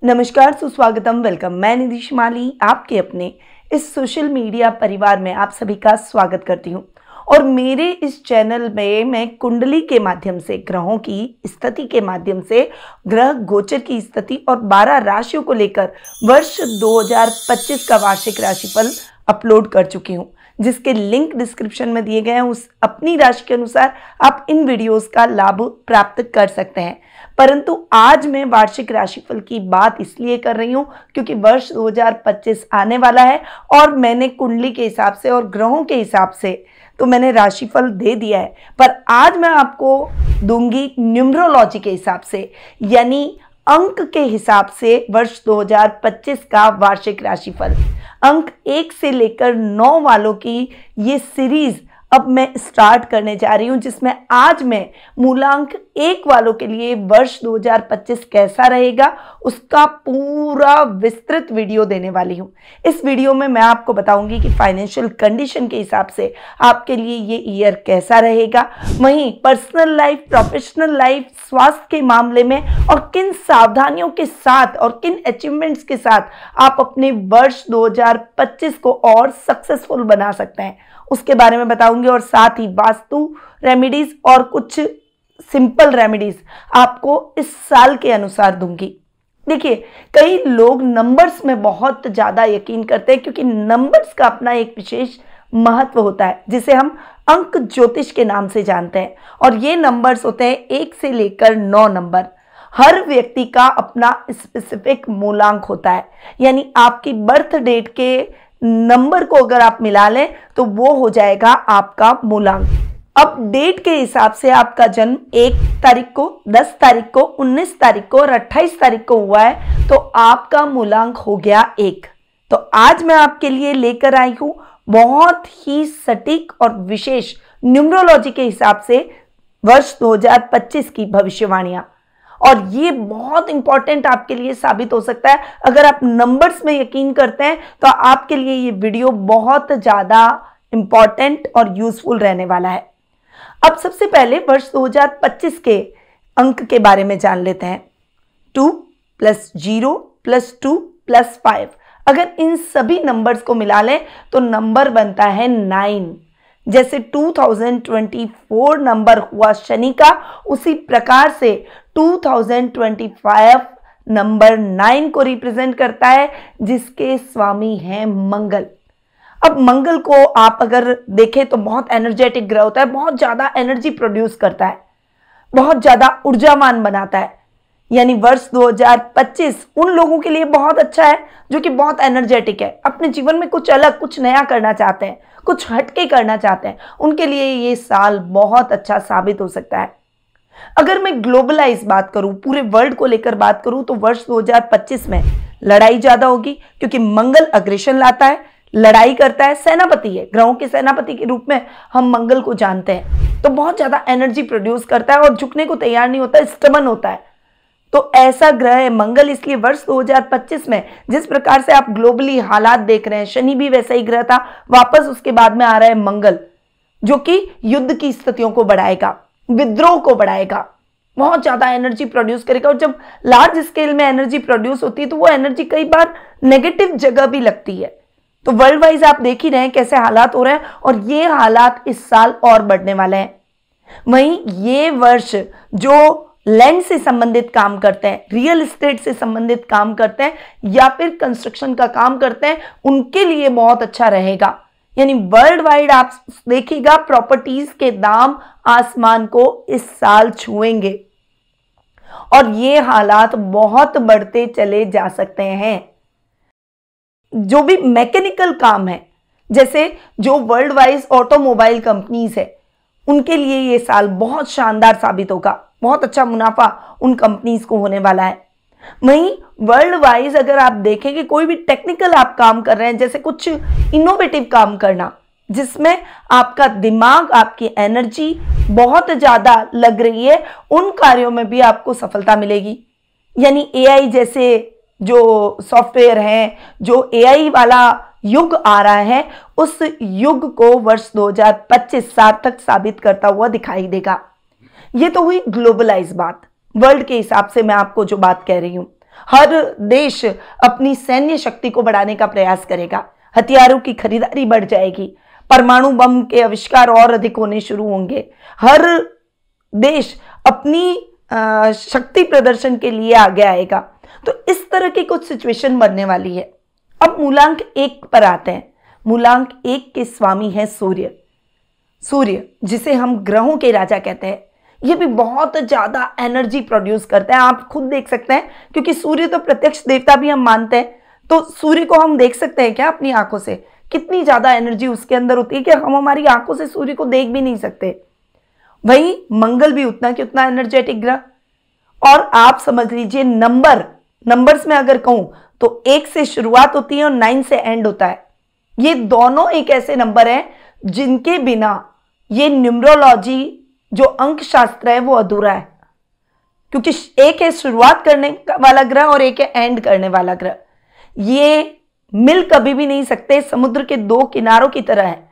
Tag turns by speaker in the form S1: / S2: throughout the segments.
S1: नमस्कार, सुस्वागतम, वेलकम। मैं निधि शिमाली आपके अपने इस सोशल मीडिया परिवार में आप सभी का स्वागत करती हूं। और मेरे इस चैनल में मैं कुंडली के माध्यम से, ग्रहों की स्थिति के माध्यम से, ग्रह गोचर की स्थिति और 12 राशियों को लेकर वर्ष 2025 का वार्षिक राशिफल अपलोड कर चुकी हूं, जिसके लिंक डिस्क्रिप्शन में दिए गए हैं। उस अपनी राशि के अनुसार आप इन वीडियोस का लाभ प्राप्त कर सकते हैं। परंतु आज मैं वार्षिक राशिफल की बात इसलिए कर रही हूं क्योंकि वर्ष 2025 आने वाला है और मैंने कुंडली के हिसाब से और ग्रहों के हिसाब से तो मैंने राशिफल दे दिया है, पर आज मैं आपको दूंगी न्यूमरोलॉजी के हिसाब से, यानी अंक के हिसाब से वर्ष 2025 का वार्षिक राशिफल। अंक 1 से लेकर 9 वालों की ये सीरीज अब मैं स्टार्ट करने जा रही हूं, जिसमें आज मैं मूलांक 1 वालों के लिए वर्ष 2025 कैसा रहेगा उसका पूरा विस्तृत वीडियो देने वाली हूं। इस वीडियो में मैं आपको बताऊंगी कि फाइनेंशियल कंडीशन के हिसाब से आपके लिए ये ईयर कैसा रहेगा, वहीं पर्सनल लाइफ, प्रोफेशनल लाइफ, स्वास्थ्य के मामले में और किन सावधानियों के साथ और किन अचीवमेंट्स के साथ आप अपने वर्ष 2025 को और सक्सेसफुल बना सकते हैं, उसके बारे में बताऊंगी। और साथ ही वास्तु रेमेडीज और कुछ सिंपल रेमेडीज आपको इस साल के अनुसार दूंगी। देखिए, कई लोग नंबर्स में बहुत ज़्यादा यकीन करते हैं क्योंकि नंबर्स का अपना एक विशेष महत्व होता है, जिसे हम अंक ज्योतिष के नाम से जानते हैं। और ये नंबर्स होते हैं 1 से लेकर 9 नंबर। हर व्यक्ति का अपना स्पेसिफिक मूलांक होता है, यानी आपकी बर्थ डेट के नंबर को अगर आप मिला लें तो वो हो जाएगा आपका मूलांक। अब डेट के हिसाब से आपका जन्म 1 तारीख को, 10 तारीख को, 19 तारीख को और 28 तारीख को हुआ है तो आपका मूलांक हो गया 1। तो आज मैं आपके लिए लेकर आई हूं बहुत ही सटीक और विशेष न्यूमरोलॉजी के हिसाब से वर्ष 2025 की भविष्यवाणियां, और ये बहुत इंपॉर्टेंट आपके लिए साबित हो सकता है। अगर आप नंबर्स में यकीन करते हैं तो आपके लिए ये वीडियो बहुत ज़्यादा इंपॉर्टेंट और यूजफुल रहने वाला है। अब सबसे पहले वर्ष 2025 के अंक के बारे में जान लेते हैं। 2 + 0 + 2 + 5, अगर इन सभी नंबर्स को मिला लें तो नंबर बनता है 9। जैसे 2024 नंबर हुआ शनि का, उसी प्रकार से 2025 नंबर 9 को रिप्रेजेंट करता है, जिसके स्वामी हैं मंगल। अब मंगल को आप अगर देखें तो बहुत एनर्जेटिक ग्रह होता है, बहुत ज़्यादा एनर्जी प्रोड्यूस करता है, बहुत ज़्यादा ऊर्जावान बनाता है। यानी वर्ष 2025 उन लोगों के लिए बहुत अच्छा है जो कि बहुत एनर्जेटिक है, अपने जीवन में कुछ अलग, कुछ नया करना चाहते हैं, कुछ हटके करना चाहते हैं, उनके लिए ये साल बहुत अच्छा साबित हो सकता है। अगर मैं ग्लोबलाइज बात करूं, पूरे वर्ल्ड को लेकर बात करूं, तो वर्ष 2025 में लड़ाई ज्यादा होगी क्योंकि मंगल अग्रेशन लाता है, लड़ाई करता है, सेनापति है, ग्रहों के सेनापति के रूप में हम मंगल को जानते हैं। तो बहुत ज्यादा एनर्जी प्रोड्यूस करता है और झुकने को तैयार नहीं होता, स्टबर्न होता है। तो ऐसा ग्रह है मंगल। इसलिए वर्ष 2025 में जिस प्रकार से आप ग्लोबली हालात देख रहे हैं, शनि भी वैसा ही ग्रह था, वापस उसके बाद में आ रहा है मंगल, जो कि युद्ध की स्थितियों को बढ़ाएगा, विद्रोह को बढ़ाएगा, बहुत ज्यादा एनर्जी प्रोड्यूस करेगा। और जब लार्ज स्केल में एनर्जी प्रोड्यूस होती है तो वो एनर्जी कई बार नेगेटिव जगह भी लगती है। तो वर्ल्ड वाइज आप देख ही रहे हैं कैसे हालात हो रहे हैं, और ये हालात इस साल और बढ़ने वाले हैं। वहीं ये वर्ष जो लैंड से संबंधित काम करते हैं, रियल एस्टेट से संबंधित काम करते हैं या फिर कंस्ट्रक्शन का काम करते हैं, उनके लिए बहुत अच्छा रहेगा। यानी वर्ल्ड वाइड आप देखिएगा प्रॉपर्टीज के दाम आसमान को इस साल छुएंगे और ये हालात बहुत बढ़ते चले जा सकते हैं। जो भी मैकेनिकल काम है, जैसे जो वर्ल्ड वाइज ऑटोमोबाइल कंपनीज है, उनके लिए ये साल बहुत शानदार साबित होगा, बहुत अच्छा मुनाफा उन कंपनीज को होने वाला है। वहीं वर्ल्ड वाइज अगर आप देखें कि कोई भी टेक्निकल आप काम कर रहे हैं, जैसे कुछ इनोवेटिव काम करना, जिसमें आपका दिमाग, आपकी एनर्जी बहुत ज़्यादा लग रही है, उन कार्यों में भी आपको सफलता मिलेगी। यानी एआई जैसे जो सॉफ्टवेयर हैं, जो एआई वाला युग आ रहा है, उस युग को वर्ष 2025 सार्थक साबित करता हुआ दिखाई देगा। ये तो हुई ग्लोबलाइज बात, वर्ल्ड के हिसाब से मैं आपको जो बात कह रही हूं। हर देश अपनी सैन्य शक्ति को बढ़ाने का प्रयास करेगा, हथियारों की खरीदारी बढ़ जाएगी, परमाणु बम के आविष्कार और अधिक होने शुरू होंगे, हर देश अपनी शक्ति प्रदर्शन के लिए आगे आएगा। तो इस तरह की कुछ सिचुएशन बनने वाली है। अब मूलांक 1 पर आते हैं। मूलांक 1 के स्वामी है सूर्य। सूर्य जिसे हम ग्रहों के राजा कहते हैं, ये भी बहुत ज्यादा एनर्जी प्रोड्यूस करता है। आप खुद देख सकते हैं, क्योंकि सूर्य तो प्रत्यक्ष देवता भी हम मानते हैं, तो सूर्य को हम देख सकते हैं क्या अपनी आंखों से? कितनी ज्यादा एनर्जी उसके अंदर होती है कि हम हमारी आंखों से सूर्य को देख भी नहीं सकते। वही मंगल भी उतना कि उतना एनर्जेटिक ग्रह। और आप समझ लीजिए नंबर्स में अगर कहूं तो 1 से शुरुआत होती है और 9 से एंड होता है। ये दोनों एक ऐसे नंबर हैं जिनके बिना ये न्यूमरोलॉजी जो अंक शास्त्र है वो अधूरा है, क्योंकि एक है शुरुआत करने वाला ग्रह और एक है एंड करने वाला ग्रह। ये मिल कभी भी नहीं सकते, समुद्र के 2 किनारों की तरह है,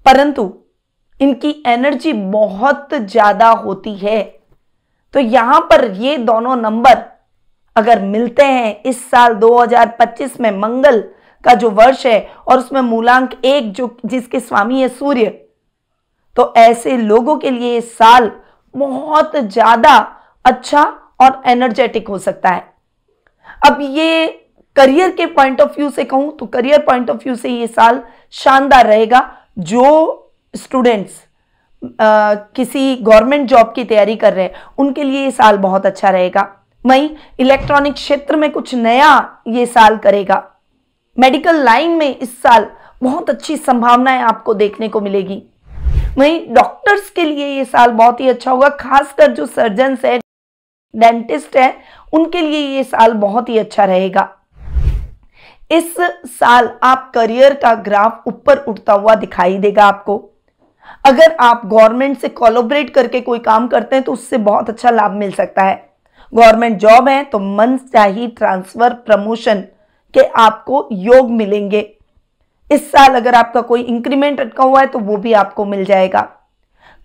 S1: परंतु इनकी एनर्जी बहुत ज्यादा होती है। तो यहां पर ये दोनों नंबर अगर मिलते हैं इस साल 2025 में, मंगल का जो वर्ष है और उसमें मूलांक 1 जो जिसके स्वामी है सूर्य, तो ऐसे लोगों के लिए इस साल बहुत ज्यादा अच्छा और एनर्जेटिक हो सकता है। अब ये करियर के पॉइंट ऑफ व्यू से कहूं तो करियर पॉइंट ऑफ व्यू से ये साल शानदार रहेगा। जो स्टूडेंट्स किसी गवर्नमेंट जॉब की तैयारी कर रहे हैं उनके लिए ये साल बहुत अच्छा रहेगा। वहीं इलेक्ट्रॉनिक क्षेत्र में कुछ नया ये साल करेगा। मेडिकल लाइन में इस साल बहुत अच्छी संभावनाएं आपको देखने को मिलेगी। वहीं डॉक्टर्स के लिए ये साल बहुत ही अच्छा होगा, खासकर जो सर्जन्स है, डेंटिस्ट है, उनके लिए ये साल बहुत ही अच्छा रहेगा। इस साल आप करियर का ग्राफ ऊपर उठता हुआ दिखाई देगा आपको। अगर आप गवर्नमेंट से कोलैबोरेट करके कोई काम करते हैं तो उससे बहुत अच्छा लाभ मिल सकता है। गवर्नमेंट जॉब है तो मनचाही ट्रांसफर प्रमोशन के आपको योग मिलेंगे। इस साल अगर आपका कोई इंक्रीमेंट अटका हुआ है तो वो भी आपको मिल जाएगा।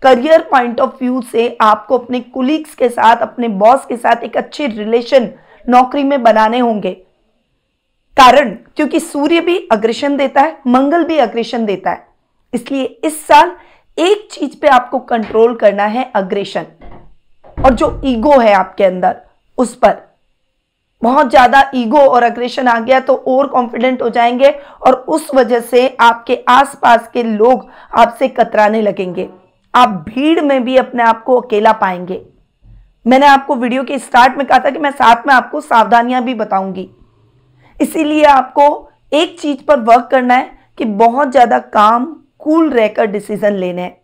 S1: करियर पॉइंट ऑफ व्यू से आपको अपने कुलीग्स के साथ, अपने बॉस के साथ एक अच्छे रिलेशन नौकरी में बनाने होंगे। कारण क्योंकि सूर्य भी अग्रेशन देता है, मंगल भी अग्रेशन देता है, इसलिए इस साल एक चीज पे आपको कंट्रोल करना है, अग्रेशन। और जो ईगो है आपके अंदर उस पर, बहुत ज्यादा ईगो और अग्रेशन आ गया तो ओवर कॉन्फिडेंट हो जाएंगे और उस वजह से आपके आसपास के लोग आपसे कतराने लगेंगे। आप भीड़ में भी अपने आप को अकेला पाएंगे। मैंने आपको वीडियो के स्टार्ट में कहा था कि मैं साथ में आपको सावधानियां भी बताऊंगी, इसीलिए आपको एक चीज पर वर्क करना है कि बहुत ज्यादा काम कूल रहकर डिसीजन लेने हैं।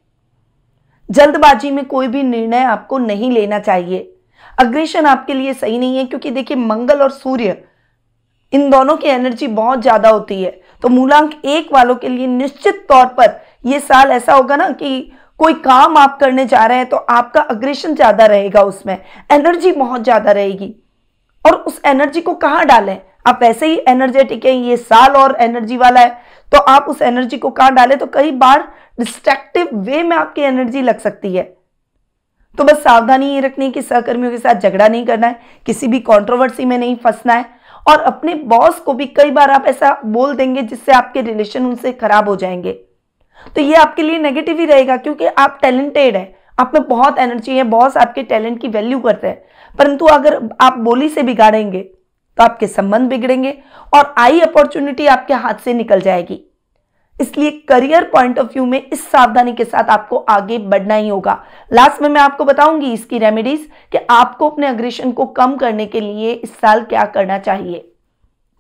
S1: जल्दबाजी में कोई भी निर्णय आपको नहीं लेना चाहिए। अग्रेशन आपके लिए सही नहीं है, क्योंकि देखिए मंगल और सूर्य इन दोनों की एनर्जी बहुत ज्यादा होती है। तो मूलांक 1 वालों के लिए निश्चित तौर पर यह साल ऐसा होगा ना कि कोई काम आप करने जा रहे हैं तो आपका अग्रेशन ज्यादा रहेगा, उसमें एनर्जी बहुत ज्यादा रहेगी। और उस एनर्जी को कहां डालें? आप वैसे ही एनर्जेटिक है, ये साल और एनर्जी वाला है, तो आप उस एनर्जी को कहां डालें? तो कई बार डिस्ट्रक्टिव वे में आपकी एनर्जी लग सकती है। तो बस सावधानी ये रखनी है कि सहकर्मियों के साथ झगड़ा नहीं करना है, किसी भी कंट्रोवर्सी में नहीं फंसना है, और अपने बॉस को भी कई बार आप ऐसा बोल देंगे जिससे आपके रिलेशन उनसे खराब हो जाएंगे। तो ये आपके लिए नेगेटिव ही रहेगा, क्योंकि आप टैलेंटेड है, आप में बहुत एनर्जी है, बॉस आपके टैलेंट की वैल्यू करते हैं, परंतु अगर आप बोली से बिगाड़ेंगे तो आपके संबंध बिगड़ेंगे और आई अपॉर्चुनिटी आपके हाथ से निकल जाएगी। इसलिए करियर पॉइंट ऑफ व्यू में इस सावधानी के साथ आपको आगे बढ़ना ही होगा। लास्ट में मैं आपको बताऊंगी इसकी रेमेडीज कि आपको अपने अग्रेशन को कम करने के लिए इस साल क्या करना चाहिए,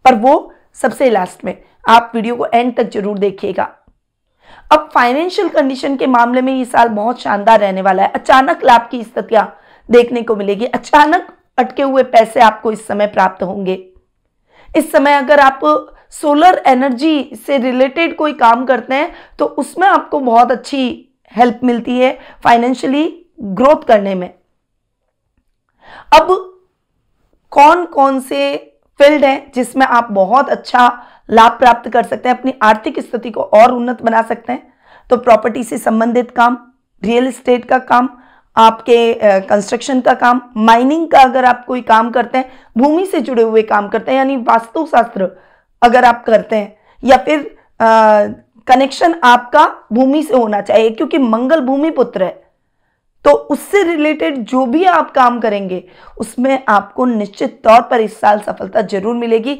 S1: पर वो सबसे लास्ट में। आप वीडियो को एंड तक जरूर देखिएगा। अब फाइनेंशियल कंडीशन के मामले में ये साल बहुत शानदार रहने वाला है। अचानक लाभ की स्थितियां देखने को मिलेगी, अचानक अटके हुए पैसे आपको इस समय प्राप्त होंगे। इस समय अगर आप सोलर एनर्जी से रिलेटेड कोई काम करते हैं तो उसमें आपको बहुत अच्छी हेल्प मिलती है फाइनेंशियली ग्रोथ करने में। अब कौन कौन से फील्ड हैं जिसमें आप बहुत अच्छा लाभ प्राप्त कर सकते हैं, अपनी आर्थिक स्थिति को और उन्नत बना सकते हैं? तो प्रॉपर्टी से संबंधित काम, रियल एस्टेट का काम, आपके कंस्ट्रक्शन का काम, माइनिंग का अगर आप कोई काम करते हैं, भूमि से जुड़े हुए काम करते हैं, यानी वास्तुशास्त्र अगर आप करते हैं, या फिर कनेक्शन आपका भूमि से होना चाहिए, क्योंकि मंगल भूमि पुत्र है, तो उससे रिलेटेड जो भी आप काम करेंगे उसमें आपको निश्चित तौर पर इस साल सफलता जरूर मिलेगी।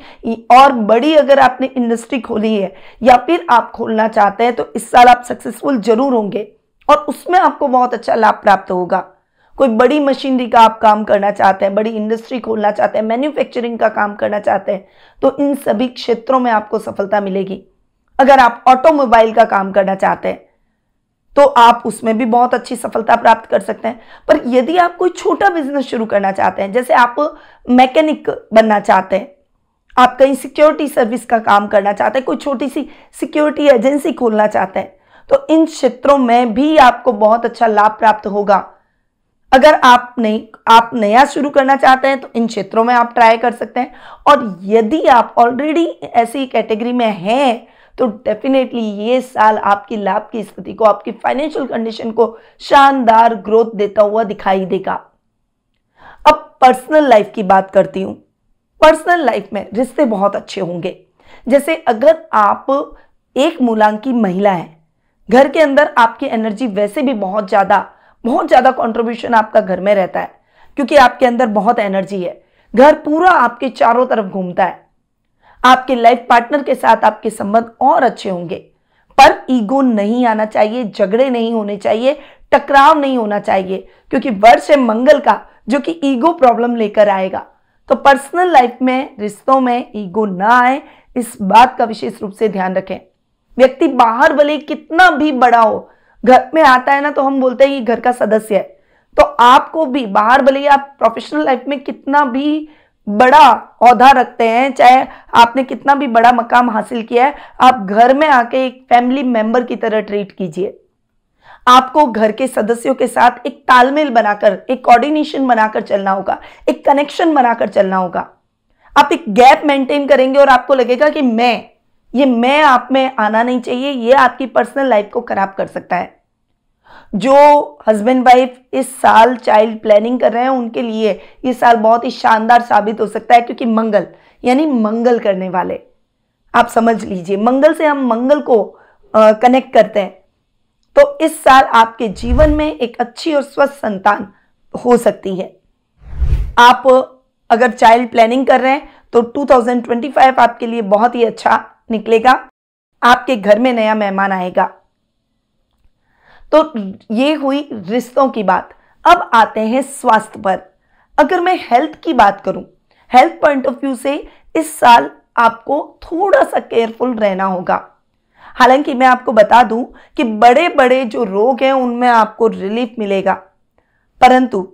S1: और बड़ी अगर आपने इंडस्ट्री खोली है या फिर आप खोलना चाहते हैं तो इस साल आप सक्सेसफुल जरूर होंगे और उसमें आपको बहुत अच्छा लाभ प्राप्त होगा। कोई बड़ी मशीनरी का आप काम करना चाहते हैं, बड़ी इंडस्ट्री खोलना चाहते हैं, मैन्युफैक्चरिंग का काम करना चाहते हैं, तो इन सभी क्षेत्रों में आपको सफलता मिलेगी। अगर आप ऑटोमोबाइल का काम करना चाहते हैं तो आप उसमें भी बहुत अच्छी सफलता प्राप्त कर सकते हैं। पर यदि आप कोई छोटा बिजनेस शुरू करना चाहते हैं, जैसे आप मैकेनिक बनना चाहते हैं, आप कहीं सिक्योरिटी सर्विस का काम करना चाहते हैं, कोई छोटी सी सिक्योरिटी एजेंसी खोलना चाहते हैं, तो इन क्षेत्रों में भी आपको बहुत अच्छा लाभ प्राप्त होगा। अगर आप नया शुरू करना चाहते हैं तो इन क्षेत्रों में आप ट्राई कर सकते हैं। और यदि आप ऑलरेडी ऐसी कैटेगरी में हैं तो डेफिनेटली ये साल आपकी लाभ की स्थिति को, आपकी फाइनेंशियल कंडीशन को शानदार ग्रोथ देता हुआ दिखाई देगा। अब पर्सनल लाइफ की बात करती हूं। पर्सनल लाइफ में रिश्ते बहुत अच्छे होंगे। जैसे अगर आप एक मूलांकी महिला हैं, घर के अंदर आपकी एनर्जी वैसे भी बहुत ज्यादा कंट्रीब्यूशन आपका घर में रहता है, क्योंकि आपके अंदर बहुत एनर्जी है। घर पूरा आपके चारों तरफ घूमता है। आपके लाइफ पार्टनर के साथ आपके संबंध और अच्छे होंगे, पर ईगो नहीं आना चाहिए, झगड़े नहीं होने चाहिए, टकराव नहीं होना चाहिए, क्योंकि वर्ष है मंगल का जो कि ईगो प्रॉब्लम लेकर आएगा। तो पर्सनल लाइफ में, रिश्तों में ईगो ना आए, इस बात का विशेष रूप से ध्यान रखें। व्यक्ति बाहर भले कितना भी बड़ा हो, घर में आता है ना तो हम बोलते हैं ये घर का सदस्य है। तो आपको भी बाहर भले आप प्रोफेशनल लाइफ में कितना भी बड़ा औहदा रखते हैं, चाहे आपने कितना भी बड़ा मकाम हासिल किया है, आप घर में आके एक फैमिली मेंबर की तरह ट्रीट कीजिए। आपको घर के सदस्यों के साथ एक तालमेल बनाकर, एक कोऑर्डिनेशन बनाकर चलना होगा, एक कनेक्शन बनाकर चलना होगा। आप एक गैप मेंटेन करेंगे और आपको लगेगा कि मैं आप में आना नहीं चाहिए, ये आपकी पर्सनल लाइफ को खराब कर सकता है। जो हस्बैंड वाइफ इस साल चाइल्ड प्लानिंग कर रहे हैं उनके लिए ये साल बहुत ही शानदार साबित हो सकता है, क्योंकि मंगल यानी मंगल करने वाले, आप समझ लीजिए, मंगल से हम मंगल को कनेक्ट करते हैं। तो इस साल आपके जीवन में एक अच्छी और स्वस्थ संतान हो सकती है। आप अगर चाइल्ड प्लानिंग कर रहे हैं तो 2025 आपके लिए बहुत ही अच्छा निकलेगा। आपके घर में नया मेहमान आएगा। तो ये हुई रिश्तों की बात। अब आते हैं स्वास्थ्य पर। अगर मैं हेल्थ की बात करूं, हेल्थ पॉइंट ऑफ व्यू से इस साल आपको थोड़ा सा केयरफुल रहना होगा। हालांकि मैं आपको बता दूं कि बड़े बड़े जो रोग हैं उनमें आपको रिलीफ मिलेगा, परंतु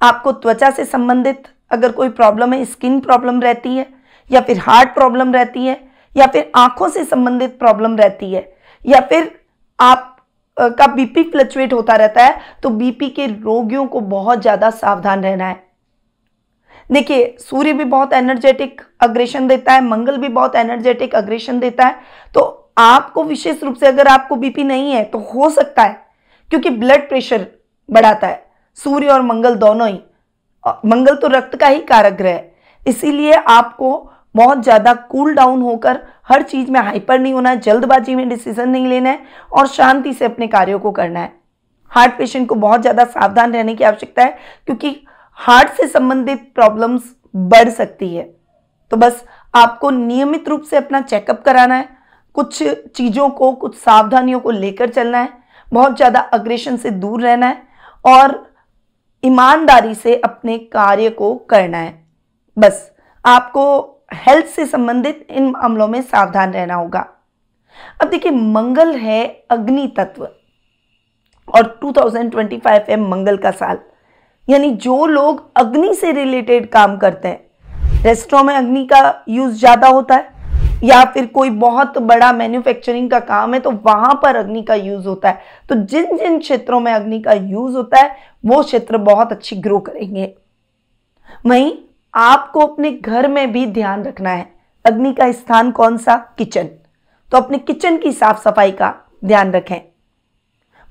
S1: आपको त्वचा से संबंधित अगर कोई प्रॉब्लम है, स्किन प्रॉब्लम रहती है, या फिर हार्ट प्रॉब्लम रहती है, या फिर आंखों से संबंधित प्रॉब्लम रहती है, या फिर आप का बीपी फ्लक्चुएट होता रहता है, तो बीपी के रोगियों को बहुत ज्यादा सावधान रहना है। देखिए, सूर्य भी बहुत एनर्जेटिक अग्रेशन देता है, मंगल भी बहुत एनर्जेटिक अग्रेशन देता है। तो आपको विशेष रूप से अगर आपको बीपी नहीं है तो हो सकता है, क्योंकि ब्लड प्रेशर बढ़ाता है सूर्य और मंगल दोनों ही। मंगल तो रक्त का ही कारक ग्रह है, इसीलिए आपको बहुत ज्यादा कूल डाउन होकर हर चीज में हाइपर नहीं होना है, जल्दबाजी में डिसीजन नहीं लेना है और शांति से अपने कार्यों को करना है। हार्ट पेशेंट को बहुत ज्यादा सावधान रहने की आवश्यकता है, क्योंकि हार्ट से संबंधित प्रॉब्लम्स बढ़ सकती है। तो बस आपको नियमित रूप से अपना चेकअप कराना है, कुछ चीजों को, कुछ सावधानियों को लेकर चलना है, बहुत ज्यादा अग्रेशन से दूर रहना है और ईमानदारी से अपने कार्य को करना है। बस आपको हेल्थ से संबंधित इन मामलों में सावधान रहना होगा। अब देखिए, मंगल है अग्नि तत्व और 2025 है मंगल का साल, यानी जो लोग अग्नि से रिलेटेड काम करते हैं, रेस्टोरेंट में अग्नि का यूज ज्यादा होता है, या फिर कोई बहुत बड़ा मैन्युफैक्चरिंग का काम है तो वहां पर अग्नि का यूज होता है। तो जिन जिन क्षेत्रों में अग्नि का यूज होता है वो क्षेत्र बहुत अच्छी ग्रो करेंगे। वहीं आपको अपने घर में भी ध्यान रखना है। अग्नि का स्थान कौन सा? किचन। तो अपने किचन की साफ सफाई का ध्यान रखें।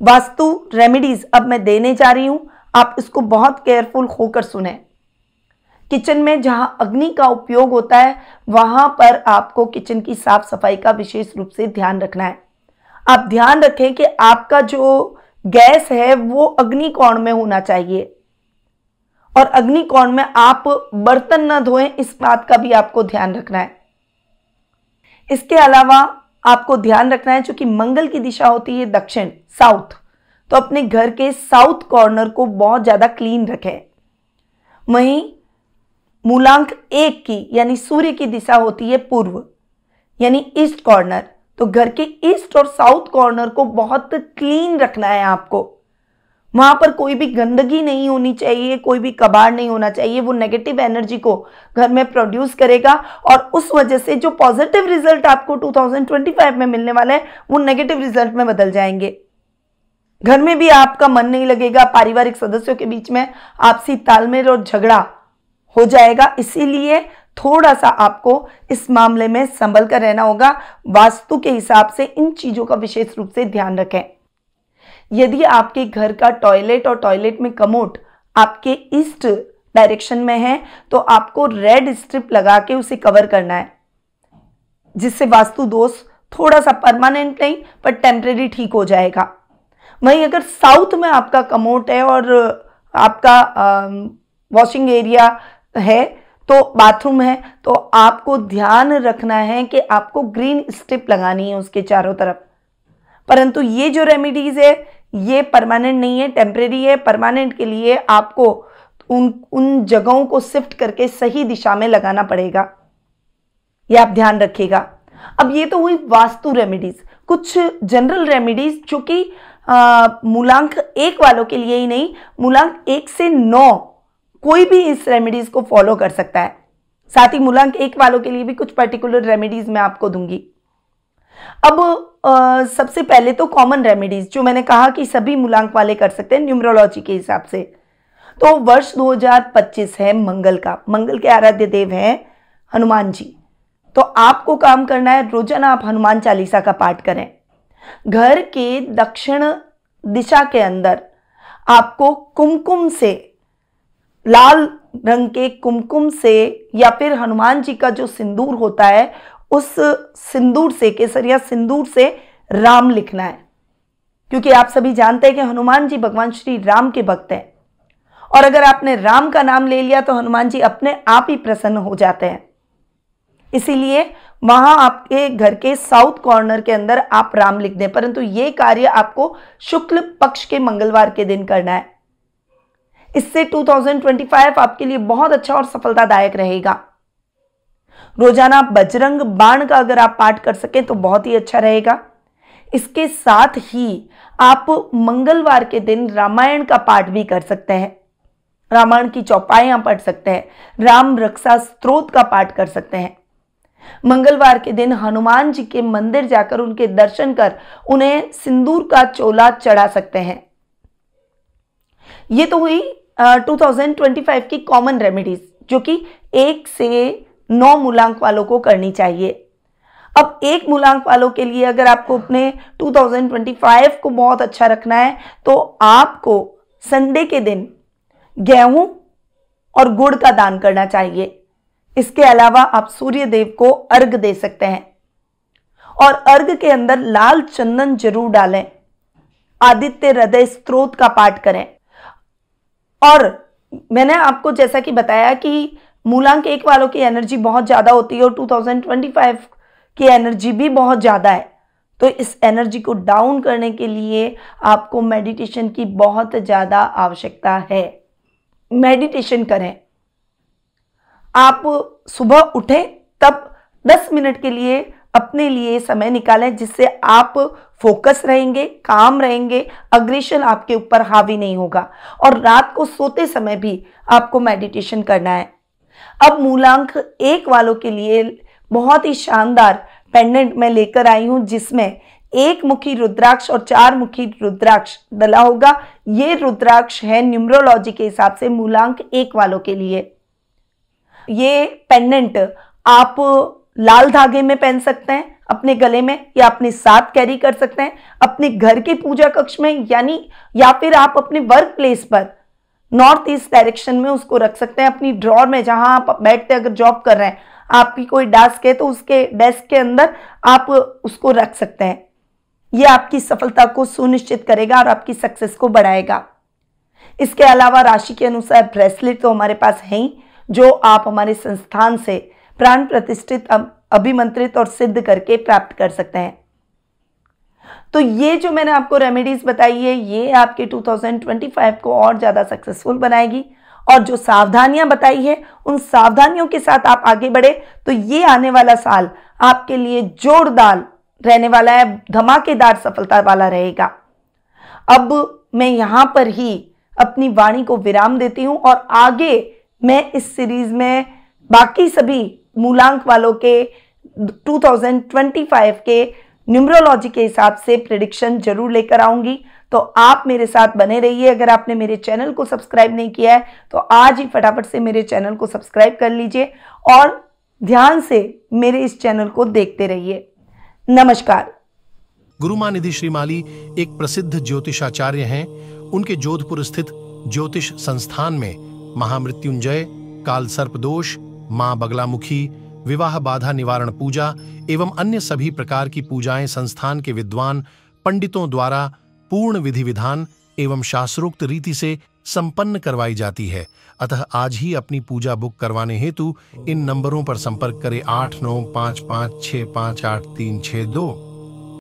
S1: वास्तु रेमेडीज अब मैं देने जा रही हूं, आप इसको बहुत केयरफुल होकर सुने। किचन में जहां अग्नि का उपयोग होता है वहां पर आपको किचन की साफ सफाई का विशेष रूप से ध्यान रखना है। आप ध्यान रखें कि आपका जो गैस है वो अग्नि कोण में होना चाहिए, और अग्नि कोण में आप बर्तन न धोएं, इस बात का भी आपको ध्यान रखना है। इसके अलावा आपको ध्यान रखना है, चूंकि मंगल की दिशा होती है दक्षिण, साउथ, तो अपने घर के साउथ कॉर्नर को बहुत ज्यादा क्लीन रखें। वहीं मूलांक 1 की यानी सूर्य की दिशा होती है पूर्व यानी ईस्ट कॉर्नर, तो घर के ईस्ट और साउथ कॉर्नर को बहुत क्लीन रखना है आपको। वहां पर कोई भी गंदगी नहीं होनी चाहिए, कोई भी कबाड़ नहीं होना चाहिए, वो नेगेटिव एनर्जी को घर में प्रोड्यूस करेगा और उस वजह से जो पॉजिटिव रिजल्ट आपको 2025 में मिलने वाला है वो नेगेटिव रिजल्ट में बदल जाएंगे। घर में भी आपका मन नहीं लगेगा, पारिवारिक सदस्यों के बीच में आपसी तालमेल और झगड़ा हो जाएगा। इसीलिए थोड़ा सा आपको इस मामले में संभल कर रहना होगा। वास्तु के हिसाब से इन चीजों का विशेष रूप से ध्यान रखें। यदि आपके घर का टॉयलेट और टॉयलेट में कमोड आपके ईस्ट डायरेक्शन में है तो आपको रेड स्ट्रिप लगा के उसे कवर करना है, जिससे वास्तु दोष थोड़ा सा परमानेंट नहीं पर टेम्परेरी ठीक हो जाएगा। वहीं अगर साउथ में आपका कमोड है और आपका वॉशिंग एरिया है तो बाथरूम है, तो आपको ध्यान रखना है कि आपको ग्रीन स्ट्रिप लगानी है उसके चारों तरफ। परंतु ये जो रेमेडीज है ये परमानेंट नहीं है, टेम्परेरी है। परमानेंट के लिए आपको उन जगहों को शिफ्ट करके सही दिशा में लगाना पड़ेगा, ये आप ध्यान रखिएगा। अब ये तो हुई वास्तु रेमेडीज, कुछ जनरल रेमेडीज जो कि मूलांक 1 वालों के लिए ही नहीं, मूलांक 1 से 9 कोई भी इस रेमेडीज को फॉलो कर सकता है। साथ ही मूलांक 1 वालों के लिए भी कुछ पर्टिकुलर रेमेडीज मैं आपको दूंगी। अब सबसे पहले तो कॉमन रेमेडीज जो मैंने कहा कि सभी मूलांक वाले कर सकते हैं न्यूमरोलॉजी के हिसाब से। तो वर्ष 2025 है मंगल का, मंगल के आराध्य देव हैं हनुमान जी। तो आपको काम करना है, रोजाना आप हनुमान चालीसा का पाठ करें। घर के दक्षिण दिशा के अंदर आपको कुमकुम से, लाल रंग के कुमकुम से या फिर हनुमान जी का जो सिंदूर होता है उस सिंदूर से, केसरिया सिंदूर से राम लिखना है, क्योंकि आप सभी जानते हैं कि हनुमान जी भगवान श्री राम के भक्त हैं और अगर आपने राम का नाम ले लिया तो हनुमान जी अपने आप ही प्रसन्न हो जाते हैं। इसीलिए वहां आपके घर के साउथ कॉर्नर के अंदर आप राम लिख दें, परंतु यह कार्य आपको शुक्ल पक्ष के मंगलवार के दिन करना है। इससे 2025 आपके लिए बहुत अच्छा और सफलतादायक रहेगा। रोजाना बजरंग बाण का अगर आप पाठ कर सकें तो बहुत ही अच्छा रहेगा। इसके साथ ही आप मंगलवार के दिन रामायण का पाठ भी कर सकते हैं, रामायण की चौपाइयां पढ़ सकते हैं, राम रक्षा स्तोत्र का पाठ कर सकते हैं। मंगलवार के दिन हनुमान जी के मंदिर जाकर उनके दर्शन कर उन्हें सिंदूर का चोला चढ़ा सकते हैं। ये तो हुई 2025 की कॉमन रेमेडीज जो कि 1 से 9 मूलांक वालों को करनी चाहिए। अब 1 मूलांक वालों के लिए अगर आपको अपने 2025 को बहुत अच्छा रखना है तो आपको संडे के दिन गेहूं और गुड़ का दान करना चाहिए। इसके अलावा आप सूर्य देव को अर्घ दे सकते हैं और अर्घ के अंदर लाल चंदन जरूर डालें। आदित्य हृदय स्तोत्र का पाठ करें। और मैंने आपको जैसा कि बताया कि मूलांक 1 वालों की एनर्जी बहुत ज्यादा होती है और 2025 की एनर्जी भी बहुत ज्यादा है, तो इस एनर्जी को डाउन करने के लिए आपको मेडिटेशन की बहुत ज्यादा आवश्यकता है। मेडिटेशन करें। आप सुबह उठें तब 10 मिनट के लिए अपने लिए समय निकालें, जिससे आप फोकस रहेंगे, काम रहेंगे, अग्रेशन आपके ऊपर हावी नहीं होगा। और रात को सोते समय भी आपको मेडिटेशन करना है। अब मूलांक 1 वालों के लिए बहुत ही शानदार पेंडेंट मैं लेकर आई हूं, जिसमें 1 मुखी रुद्राक्ष और 4 मुखी रुद्राक्ष डला होगा। ये रुद्राक्ष है न्यूमरोलॉजी के हिसाब से मूलांक 1 वालों के लिए। ये पेंडेंट आप लाल धागे में पहन सकते हैं अपने गले में, या अपने साथ कैरी कर सकते हैं अपने घर के पूजा कक्ष में, या फिर आप अपने वर्क प्लेस पर नॉर्थ ईस्ट डायरेक्शन में उसको रख सकते हैं। अपनी ड्रॉर में जहां आप बैठते अगर जॉब कर रहे हैं, आपकी कोई डेस्क है तो उसके डेस्क के अंदर आप उसको रख सकते हैं। यह आपकी सफलता को सुनिश्चित करेगा और आपकी सक्सेस को बढ़ाएगा। इसके अलावा राशि के अनुसार ब्रेसलेट तो हमारे पास है ही, जो आप हमारे संस्थान से प्राण प्रतिष्ठित, अभिमंत्रित और सिद्ध करके प्राप्त कर सकते हैं। तो ये जो मैंने आपको रेमेडीज बताई है, ये आपके 2025 को और ज्यादा सक्सेसफुल बनाएगी। और जो सावधानियां बताई है, उन सावधानियों के साथ आप आगे बढ़े तो ये आने वाला साल आपके लिए जोरदार रहने वाला है, धमाकेदार सफलता वाला रहेगा। अब मैं यहां पर ही अपनी वाणी को विराम देती हूं और आगे मैं इस सीरीज में बाकी सभी मूलांक वालों के 2025 के न्यूमरोलॉजी के हिसाब से प्रेडिक्शन जरूर लेकर आऊंगी। तो आप मेरे साथ बने रहिए। अगर आपने मेरे चैनल को सब्सक्राइब नहीं किया है तो आज ही फटाफट से मेरे चैनल को सब्सक्राइब कर लीजिए और ध्यान से मेरे इस चैनल को देखते रहिए। नमस्कार।
S2: गुरु मां निधि श्रीमाली एक प्रसिद्ध ज्योतिषाचार्य हैं। उनके जोधपुर स्थित ज्योतिष संस्थान में महामृत्युंजय, काल सर्प दोष, मां बगलामुखी, विवाह बाधा निवारण पूजा एवं अन्य सभी प्रकार की पूजाएं संस्थान के विद्वान पंडितों द्वारा पूर्ण विधि विधान एवं शास्त्रोक्त रीति से संपन्न करवाई जाती है। अतः आज ही अपनी पूजा बुक करवाने हेतु इन नंबरों पर संपर्क करें 8955658362।